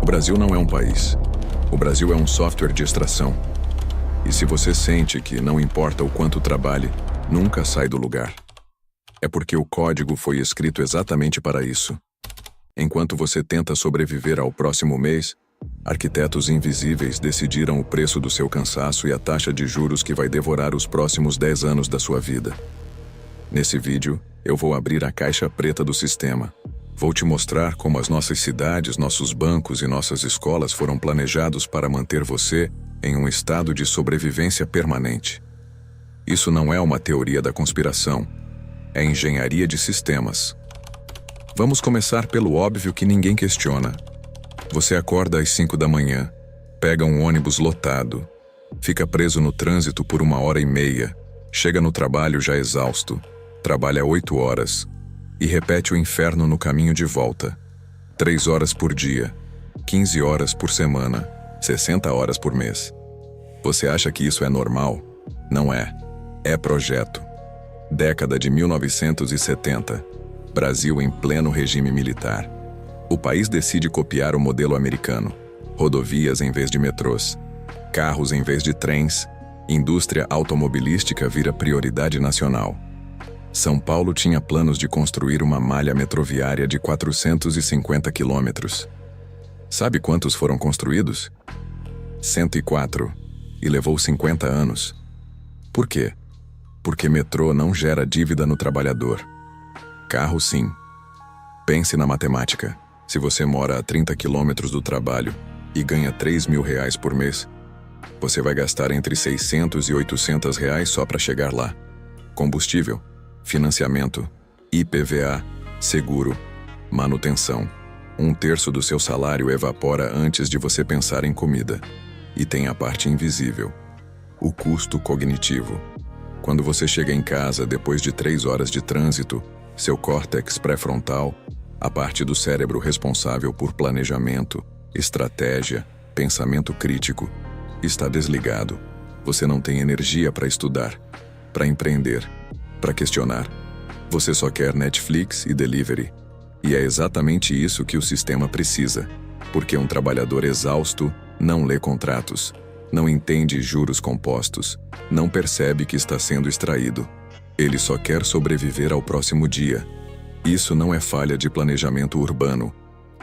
O Brasil não é um país. O Brasil é um software de extração. E se você sente que não importa o quanto trabalhe, nunca sai do lugar. É porque o código foi escrito exatamente para isso. Enquanto você tenta sobreviver ao próximo mês, arquitetos invisíveis decidiram o preço do seu cansaço e a taxa de juros que vai devorar os próximos 10 anos da sua vida. Nesse vídeo, eu vou abrir a caixa preta do sistema. Vou te mostrar como as nossas cidades, nossos bancos e nossas escolas foram planejados para manter você em um estado de sobrevivência permanente. Isso não é uma teoria da conspiração, é engenharia de sistemas. Vamos começar pelo óbvio que ninguém questiona. Você acorda às 5 da manhã, pega um ônibus lotado, fica preso no trânsito por 1h30, chega no trabalho já exausto, trabalha 8 horas e repete o inferno no caminho de volta. 3 horas por dia, 15 horas por semana, 60 horas por mês. Você acha que isso é normal? Não é. É projeto. Década de 1970. Brasil em pleno regime militar. O país decide copiar o modelo americano. Rodovias em vez de metrôs. Carros em vez de trens. Indústria automobilística vira prioridade nacional. São Paulo tinha planos de construir uma malha metroviária de 450 quilômetros. Sabe quantos foram construídos? 104. E levou 50 anos. Por quê? Porque metrô não gera dívida no trabalhador. Carro, sim. Pense na matemática. Se você mora a 30 quilômetros do trabalho e ganha R$3.000 por mês, você vai gastar entre R$600 e R$800 só para chegar lá. Combustível, financiamento, IPVA, seguro, manutenção. 1/3 do seu salário evapora antes de você pensar em comida. E tem a parte invisível, o custo cognitivo. Quando você chega em casa depois de 3 horas de trânsito, seu córtex pré-frontal, a parte do cérebro responsável por planejamento, estratégia, pensamento crítico, está desligado. Você não tem energia para estudar, para empreender, para questionar. Você só quer Netflix e delivery. E é exatamente isso que o sistema precisa, porque um trabalhador exausto não lê contratos, não entende juros compostos, não percebe que está sendo extraído. Ele só quer sobreviver ao próximo dia. Isso não é falha de planejamento urbano,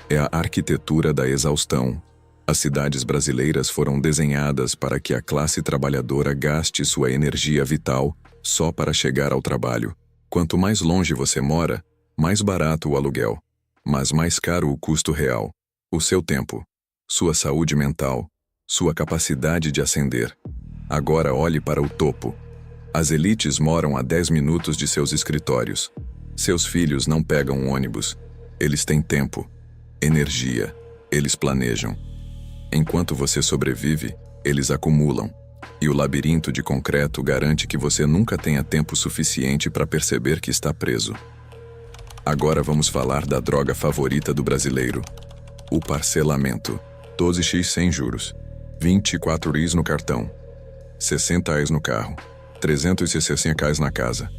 é a arquitetura da exaustão. As cidades brasileiras foram desenhadas para que a classe trabalhadora gaste sua energia vital só para chegar ao trabalho. Quanto mais longe você mora, mais barato o aluguel, mas mais caro o custo real, o seu tempo, sua saúde mental, sua capacidade de ascender. Agora olhe para o topo. As elites moram a 10 minutos de seus escritórios. Seus filhos não pegam ônibus. Eles têm tempo, energia, eles planejam. Enquanto você sobrevive, eles acumulam. E o labirinto de concreto garante que você nunca tenha tempo suficiente para perceber que está preso. Agora vamos falar da droga favorita do brasileiro: o parcelamento. 12x sem juros, 24 RIs no cartão, 60 AIs no carro, 360 na casa.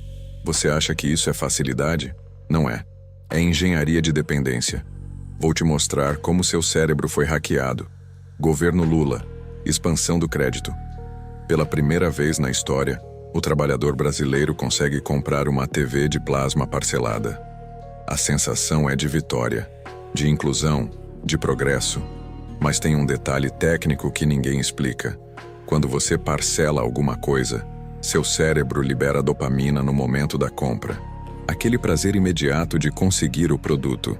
Você acha que isso é facilidade? Não é. É engenharia de dependência. Vou te mostrar como seu cérebro foi hackeado. Governo Lula. Expansão do crédito. Pela primeira vez na história, o trabalhador brasileiro consegue comprar uma TV de plasma parcelada. A sensação é de vitória, de inclusão, de progresso. Mas tem um detalhe técnico que ninguém explica. Quando você parcela alguma coisa, seu cérebro libera dopamina no momento da compra. Aquele prazer imediato de conseguir o produto.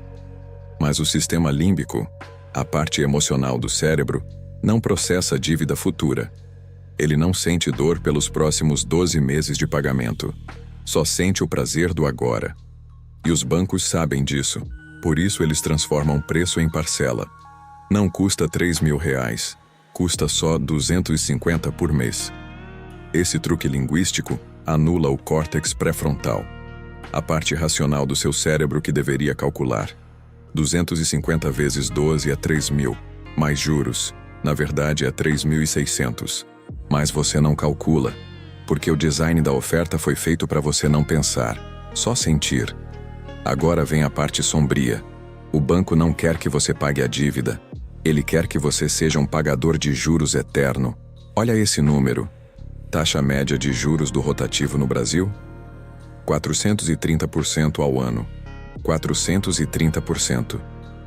Mas o sistema límbico, a parte emocional do cérebro, não processa a dívida futura. Ele não sente dor pelos próximos 12 meses de pagamento. Só sente o prazer do agora. E os bancos sabem disso. Por isso eles transformam preço em parcela. Não custa R$3.000, custa só 250 por mês. Esse truque linguístico anula o córtex pré-frontal, a parte racional do seu cérebro que deveria calcular. 250 vezes 12 é 3.000, mais juros, na verdade é 3.600. Mas você não calcula, porque o design da oferta foi feito para você não pensar, só sentir. Agora vem a parte sombria. O banco não quer que você pague a dívida. Ele quer que você seja um pagador de juros eterno. Olha esse número. Taxa média de juros do rotativo no Brasil? 430% ao ano. 430%.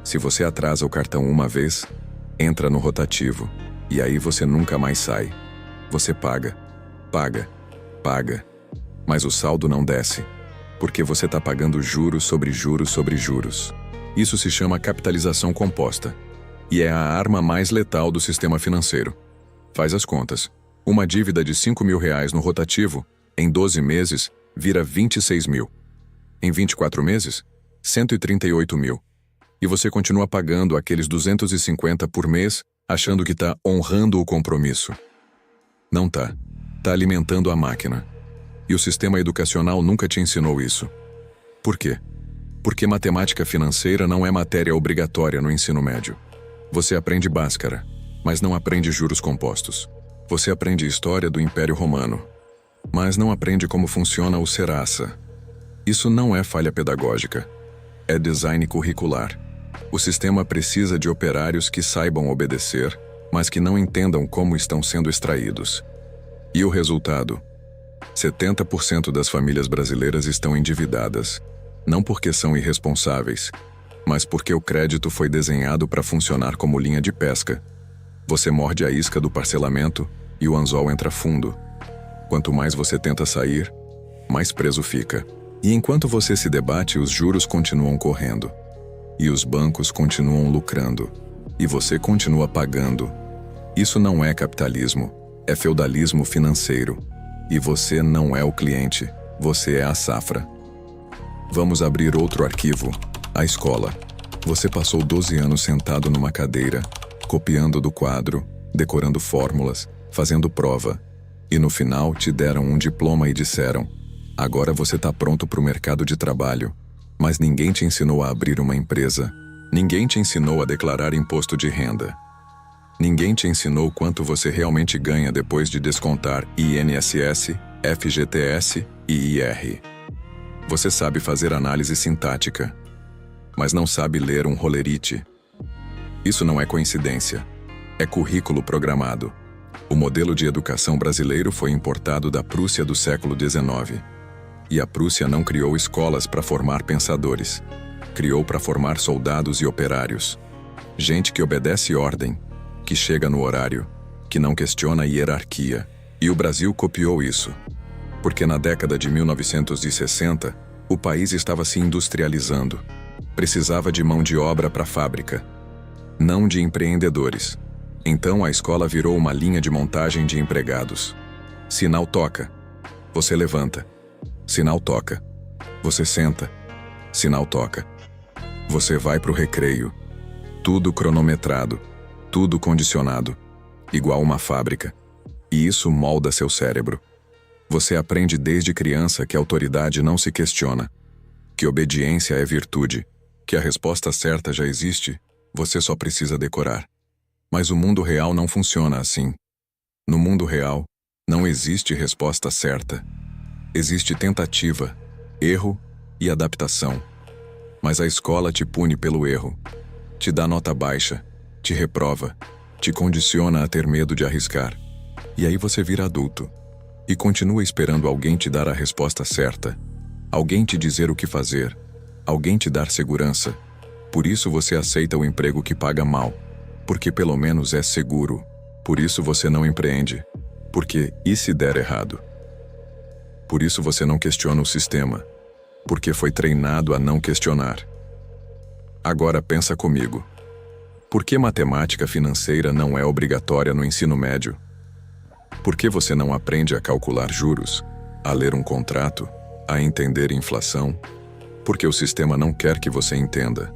Se você atrasa o cartão uma vez, entra no rotativo. E aí você nunca mais sai. Você paga, paga, paga. Mas o saldo não desce. Porque você está pagando juros sobre juros sobre juros. Isso se chama capitalização composta. E é a arma mais letal do sistema financeiro. Faz as contas. Uma dívida de R$ 5.000 no rotativo, em 12 meses, vira 26 mil. Em 24 meses, 138 mil. E você continua pagando aqueles 250 por mês, achando que está honrando o compromisso. Não tá. Tá alimentando a máquina. E o sistema educacional nunca te ensinou isso. Por quê? Porque matemática financeira não é matéria obrigatória no ensino médio. Você aprende Bhaskara, mas não aprende juros compostos. Você aprende história do Império Romano, mas não aprende como funciona o Serasa. Isso não é falha pedagógica. É design curricular. O sistema precisa de operários que saibam obedecer, mas que não entendam como estão sendo extraídos. E o resultado? 70% das famílias brasileiras estão endividadas, não porque são irresponsáveis, mas porque o crédito foi desenhado para funcionar como linha de pesca. Você morde a isca do parcelamento e o anzol entra fundo. Quanto mais você tenta sair, mais preso fica. E enquanto você se debate, os juros continuam correndo. E os bancos continuam lucrando. E você continua pagando. Isso não é capitalismo, é feudalismo financeiro. E você não é o cliente, você é a safra. Vamos abrir outro arquivo, a escola. Você passou 12 anos sentado numa cadeira, copiando do quadro, decorando fórmulas, fazendo prova. E no final te deram um diploma e disseram: agora você está pronto para o mercado de trabalho. Mas ninguém te ensinou a abrir uma empresa. Ninguém te ensinou a declarar imposto de renda. Ninguém te ensinou quanto você realmente ganha depois de descontar INSS, FGTS e IR. Você sabe fazer análise sintática, mas não sabe ler um rolerite. Isso não é coincidência. É currículo programado. O modelo de educação brasileiro foi importado da Prússia do século XIX. E a Prússia não criou escolas para formar pensadores. Criou para formar soldados e operários. Gente que obedece ordem, que chega no horário, que não questiona a hierarquia. E o Brasil copiou isso. Porque na década de 1960, o país estava se industrializando. Precisava de mão de obra para a fábrica, não de empreendedores. Então a escola virou uma linha de montagem de empregados. Sinal toca, você levanta. Sinal toca, você senta. Sinal toca, você vai para o recreio. Tudo cronometrado, tudo condicionado, igual uma fábrica. E isso molda seu cérebro. Você aprende desde criança que a autoridade não se questiona, que obediência é virtude, que a resposta certa já existe, você só precisa decorar. Mas o mundo real não funciona assim. No mundo real, não existe resposta certa. Existe tentativa, erro e adaptação. Mas a escola te pune pelo erro, te dá nota baixa, te reprova, te condiciona a ter medo de arriscar. E aí você vira adulto e continua esperando alguém te dar a resposta certa, alguém te dizer o que fazer, alguém te dar segurança. Por isso você aceita o emprego que paga mal, porque pelo menos é seguro. Por isso você não empreende, porque e se der errado? Por isso você não questiona o sistema, porque foi treinado a não questionar. Agora pensa comigo. Por que matemática financeira não é obrigatória no ensino médio? Por que você não aprende a calcular juros, a ler um contrato, a entender inflação? Porque o sistema não quer que você entenda.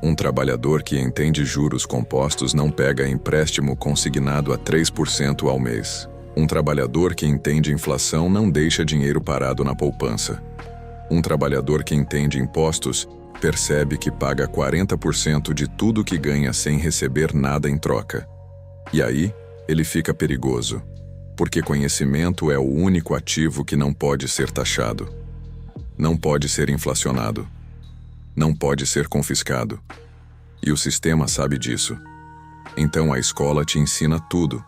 Um trabalhador que entende juros compostos não pega empréstimo consignado a 3% ao mês. Um trabalhador que entende inflação não deixa dinheiro parado na poupança. Um trabalhador que entende impostos percebe que paga 40% de tudo que ganha sem receber nada em troca. E aí, ele fica perigoso, porque conhecimento é o único ativo que não pode ser taxado. Não pode ser inflacionado. Não pode ser confiscado. E o sistema sabe disso. Então a escola te ensina tudo,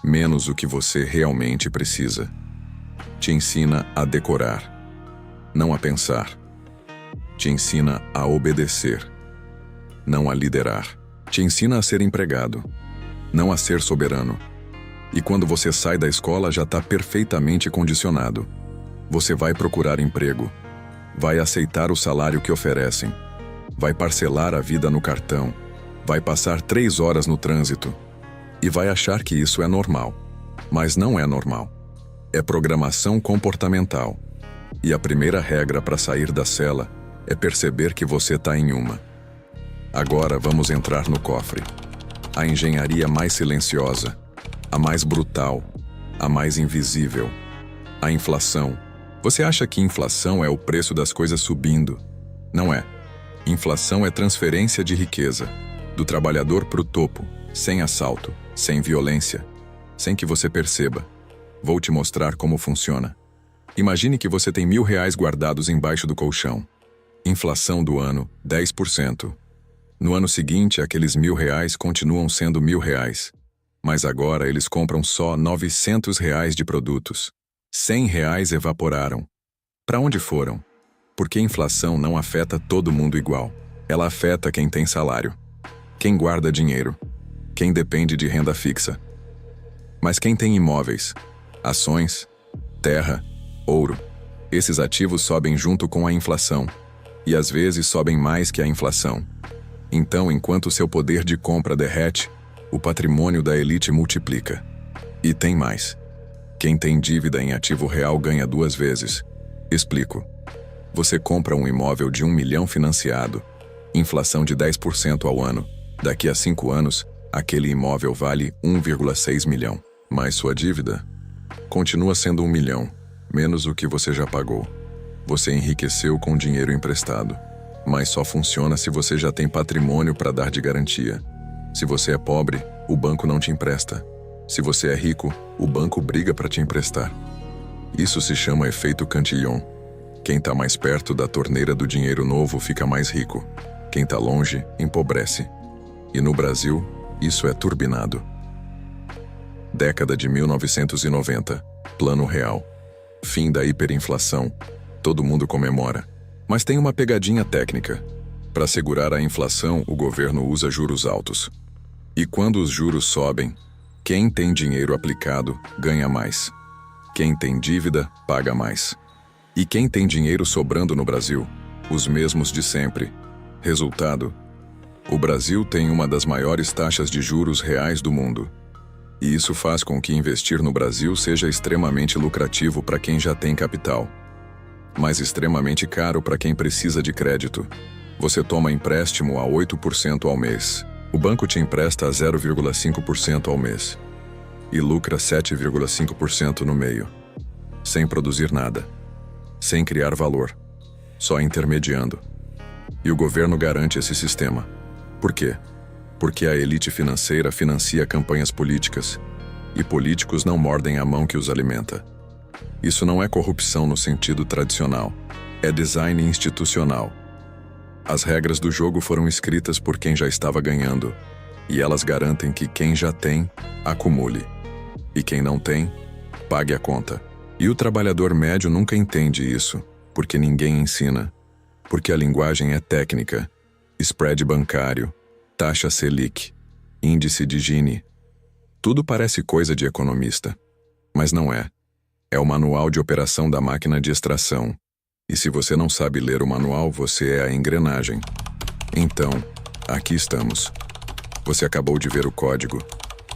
menos o que você realmente precisa. Te ensina a decorar, não a pensar. Te ensina a obedecer, não a liderar. Te ensina a ser empregado, não a ser soberano. E quando você sai da escola já está perfeitamente condicionado. Você vai procurar emprego, vai aceitar o salário que oferecem, vai parcelar a vida no cartão, vai passar 3 horas no trânsito e vai achar que isso é normal. Mas não é normal. É programação comportamental. E a primeira regra para sair da cela é perceber que você está em uma. Agora vamos entrar no cofre. A engenharia mais silenciosa, a mais brutal, a mais invisível. A inflação. Você acha que inflação é o preço das coisas subindo? Não é. Inflação é transferência de riqueza, do trabalhador para o topo, sem assalto, sem violência, sem que você perceba. Vou te mostrar como funciona. Imagine que você tem R$ 1.000 guardados embaixo do colchão. Inflação do ano, 10%. No ano seguinte, aqueles R$ 1.000 continuam sendo R$ 1.000. Mas agora eles compram só R$ 900 de produtos. R$ 100 evaporaram. Para onde foram? Porque a inflação não afeta todo mundo igual. Ela afeta quem tem salário, quem guarda dinheiro, quem depende de renda fixa. Mas quem tem imóveis, ações, terra, ouro, esses ativos sobem junto com a inflação. E às vezes sobem mais que a inflação. Então, enquanto seu poder de compra derrete, o patrimônio da elite multiplica. E tem mais. Quem tem dívida em ativo real ganha 2 vezes. Explico. Você compra um imóvel de 1 milhão financiado, inflação de 10% ao ano. Daqui a 5 anos, aquele imóvel vale 1,6 milhão. Mas sua dívida continua sendo 1 milhão, menos o que você já pagou. Você enriqueceu com dinheiro emprestado. Mas só funciona se você já tem patrimônio para dar de garantia. Se você é pobre, o banco não te empresta. Se você é rico, o banco briga para te emprestar. Isso se chama efeito Cantillon. Quem está mais perto da torneira do dinheiro novo fica mais rico. Quem está longe, empobrece. E no Brasil, isso é turbinado. Década de 1990. Plano Real. Fim da hiperinflação. Todo mundo comemora. Mas tem uma pegadinha técnica. Para segurar a inflação, o governo usa juros altos. E quando os juros sobem, quem tem dinheiro aplicado ganha mais. Quem tem dívida paga mais. E quem tem dinheiro sobrando no Brasil? Os mesmos de sempre. Resultado: o Brasil tem uma das maiores taxas de juros reais do mundo. E isso faz com que investir no Brasil seja extremamente lucrativo para quem já tem capital, mas extremamente caro para quem precisa de crédito. Você toma empréstimo a 8% ao mês. O banco te empresta a 0,5% ao mês. E lucra 7,5% no meio. Sem produzir nada. Sem criar valor. Só intermediando. E o governo garante esse sistema. Por quê? Porque a elite financeira financia campanhas políticas. E políticos não mordem a mão que os alimenta. Isso não é corrupção no sentido tradicional. É design institucional. As regras do jogo foram escritas por quem já estava ganhando, e elas garantem que quem já tem, acumule. E quem não tem, pague a conta. E o trabalhador médio nunca entende isso, porque ninguém ensina. Porque a linguagem é técnica. Spread bancário, taxa Selic, índice de Gini. Tudo parece coisa de economista, mas não é. É o manual de operação da máquina de extração. E se você não sabe ler o manual, você é a engrenagem. Então, aqui estamos. Você acabou de ver o código.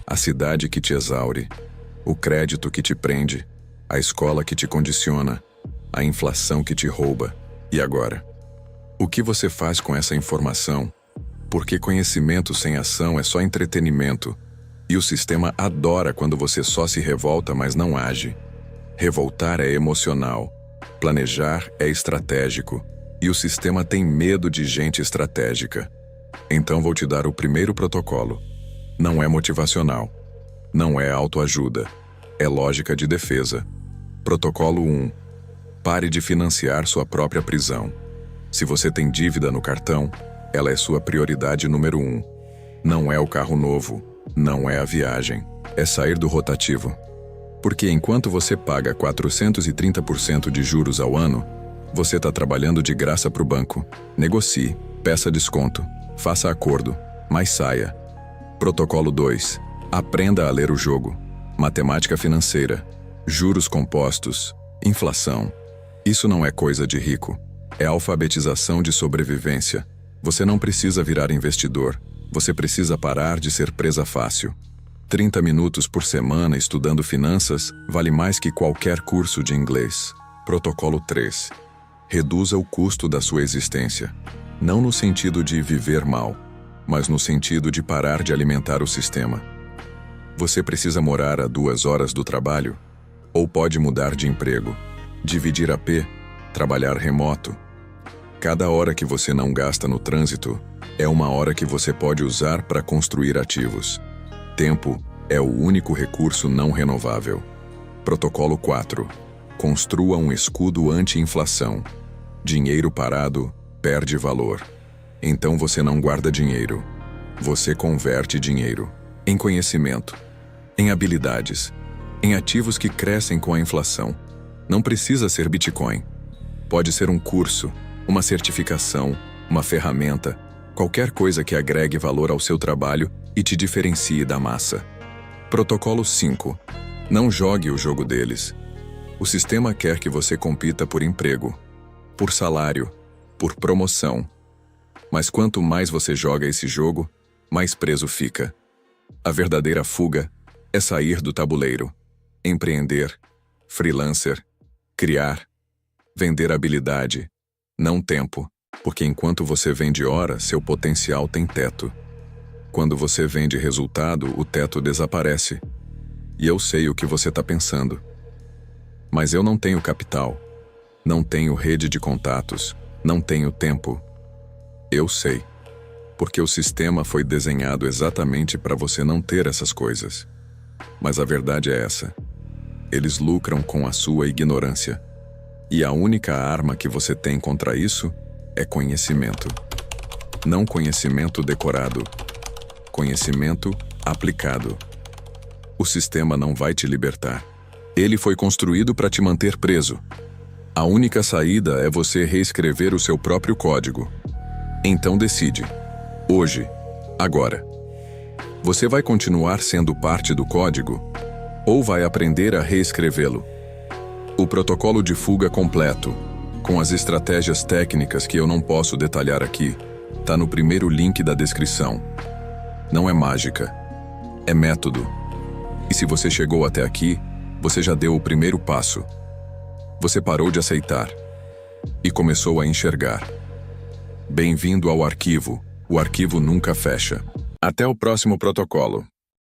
A cidade que te exaure. O crédito que te prende. A escola que te condiciona. A inflação que te rouba. E agora? O que você faz com essa informação? Porque conhecimento sem ação é só entretenimento. E o sistema adora quando você só se revolta, mas não age. Revoltar é emocional. Planejar é estratégico, e o sistema tem medo de gente estratégica. Então vou te dar o primeiro protocolo. Não é motivacional. Não é autoajuda. É lógica de defesa. Protocolo 1. Pare de financiar sua própria prisão. Se você tem dívida no cartão, ela é sua prioridade número 1. Não é o carro novo, Não é a viagem, é sair do rotativo. Porque enquanto você paga 430% de juros ao ano, você está trabalhando de graça para o banco. Negocie, peça desconto, faça acordo, mas saia. Protocolo 2. Aprenda a ler o jogo. Matemática financeira, juros compostos, inflação. Isso não é coisa de rico. É alfabetização de sobrevivência. Você não precisa virar investidor. Você precisa parar de ser presa fácil. 30 minutos por semana estudando finanças vale mais que qualquer curso de inglês. Protocolo 3. Reduza o custo da sua existência. Não no sentido de viver mal, mas no sentido de parar de alimentar o sistema. Você precisa morar a 2 horas do trabalho? Ou pode mudar de emprego, dividir AP, trabalhar remoto. Cada hora que você não gasta no trânsito é uma hora que você pode usar para construir ativos. Tempo é o único recurso não renovável. Protocolo 4. Construa um escudo anti-inflação. Dinheiro parado perde valor. Então você não guarda dinheiro. Você converte dinheiro em conhecimento, em habilidades, em ativos que crescem com a inflação. Não precisa ser Bitcoin. Pode ser um curso, uma certificação, uma ferramenta, qualquer coisa que agregue valor ao seu trabalho e te diferencie da massa. Protocolo 5. Não jogue o jogo deles. O sistema quer que você compita por emprego, por salário, por promoção. Mas quanto mais você joga esse jogo, mais preso fica. A verdadeira fuga é sair do tabuleiro, empreender, freelancer, criar, vender habilidade, não tempo, porque enquanto você vende hora, seu potencial tem teto. Quando você vende resultado, o teto desaparece. E eu sei o que você está pensando. Mas eu não tenho capital, não tenho rede de contatos, não tenho tempo. Eu sei, porque o sistema foi desenhado exatamente para você não ter essas coisas. Mas a verdade é essa. Eles lucram com a sua ignorância. E a única arma que você tem contra isso é conhecimento. Não conhecimento decorado. Conhecimento aplicado. O sistema não vai te libertar. Ele foi construído para te manter preso. A única saída é você reescrever o seu próprio código. Então decide. Hoje. Agora. Você vai continuar sendo parte do código? Ou vai aprender a reescrevê-lo? O protocolo de fuga completo, com as estratégias técnicas que eu não posso detalhar aqui, está no primeiro link da descrição. Não é mágica. É método. E se você chegou até aqui, você já deu o primeiro passo. Você parou de aceitar e começou a enxergar. Bem-vindo ao arquivo. O arquivo nunca fecha. Até o próximo protocolo.